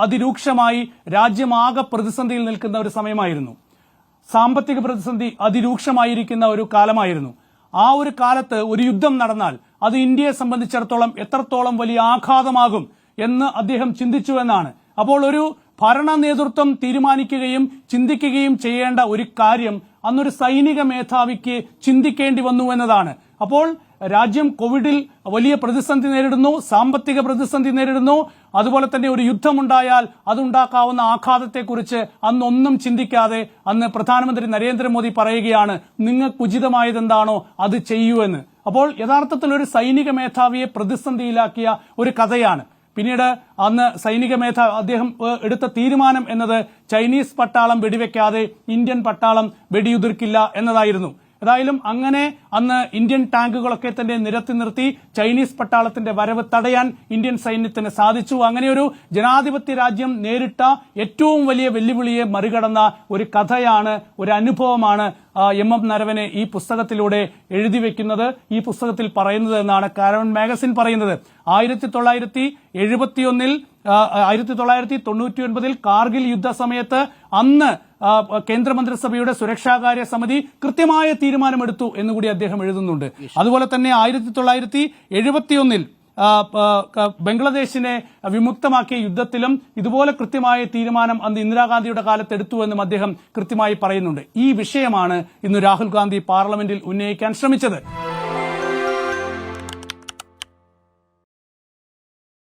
അതിരൂക്ഷമായി രാജ്യമാകെ പ്രതിസന്ധിയിൽ നിൽക്കുന്ന ഒരു സമയമായിരുന്നു. സാമ്പത്തിക പ്രതിസന്ധി അതിരൂക്ഷമായിരിക്കുന്ന ഒരു കാലമായിരുന്നു. ആ ഒരു കാലത്ത് ഒരു യുദ്ധം നടന്നാൽ അത് ഇന്ത്യയെ സംബന്ധിച്ചിടത്തോളം എത്രത്തോളം വലിയ ആഘാതമാകും എന്ന് അദ്ദേഹം ചിന്തിച്ചു എന്നാണ്. അപ്പോൾ ഒരു ഭരണ നേതൃത്വം തീരുമാനിക്കുകയും ചിന്തിക്കുകയും ചെയ്യേണ്ട ഒരു കാര്യം അന്നൊരു സൈനിക മേധാവിക്ക് ചിന്തിക്കേണ്ടി വന്നു എന്നതാണ്. അപ്പോൾ രാജ്യം കോവിഡിൽ വലിയ പ്രതിസന്ധി നേരിടുന്നു, സാമ്പത്തിക പ്രതിസന്ധി നേരിടുന്നു. അതുപോലെ തന്നെ ഒരു യുദ്ധമുണ്ടായാൽ അതുണ്ടാക്കാവുന്ന ആഘാതത്തെക്കുറിച്ച് അന്നൊന്നും ചിന്തിക്കാതെ അന്ന് പ്രധാനമന്ത്രി നരേന്ദ്രമോദി പറയുകയാണ്, നിങ്ങൾക്ക് ഉചിതമായതെന്താണോ അത് ചെയ്യൂ എന്ന്. അപ്പോൾ യഥാർത്ഥത്തിൽ ഒരു സൈനിക മേധാവിയെ പ്രതിസന്ധിയിലാക്കിയ ഒരു കഥയാണ്. പിന്നീട് അന്ന് സൈനിക മേധാവി അദ്ദേഹം എടുത്ത തീരുമാനം എന്നത് ചൈനീസ് പട്ടാളം വെടിവെക്കാതെ ഇന്ത്യൻ പട്ടാളം വെടിയുതിർക്കില്ല എന്നതായിരുന്നു. ഏതായാലും അങ്ങനെ അന്ന് ഇന്ത്യൻ ടാങ്കുകളൊക്കെ തന്നെ നിരത്തി നിർത്തി ചൈനീസ് പട്ടാളത്തിന്റെ വരവ് തടയാൻ ഇന്ത്യൻ സൈന്യത്തിന് സാധിച്ചു. അങ്ങനെ ഒരു ജനാധിപത്യ രാജ്യം നേരിട്ട ഏറ്റവും വലിയ വെല്ലുവിളിയെ മറികടന്ന ഒരു കഥയാണ്, ഒരു അനുഭവമാണ് എം നരവനെ ഈ പുസ്തകത്തിലൂടെ എഴുതി വെക്കുന്നത്, ഈ പുസ്തകത്തിൽ പറയുന്നത് എന്നാണ് കാരവൻ മാഗസിൻ പറയുന്നത്. 1999 കാർഗിൽ യുദ്ധസമയത്ത് അന്ന് കേന്ദ്രമന്ത്രിസഭയുടെ സുരക്ഷാകാര്യ സമിതി കൃത്യമായ തീരുമാനമെടുത്തു എന്നുകൂടി അദ്ദേഹം എഴുതുന്നുണ്ട്. അതുപോലെ തന്നെ 1971 ബംഗ്ലാദേശിനെ വിമുക്തമാക്കിയ യുദ്ധത്തിലും ഇതുപോലെ കൃത്യമായ തീരുമാനം അന്ന് ഇന്ദിരാഗാന്ധിയുടെ കാലത്ത് എടുത്തുവെന്നും അദ്ദേഹം കൃത്യമായി പറയുന്നുണ്ട്. ഈ വിഷയമാണ് ഇന്ന് രാഹുൽ ഗാന്ധി പാർലമെന്റിൽ ഉന്നയിക്കാൻ ശ്രമിച്ചത്.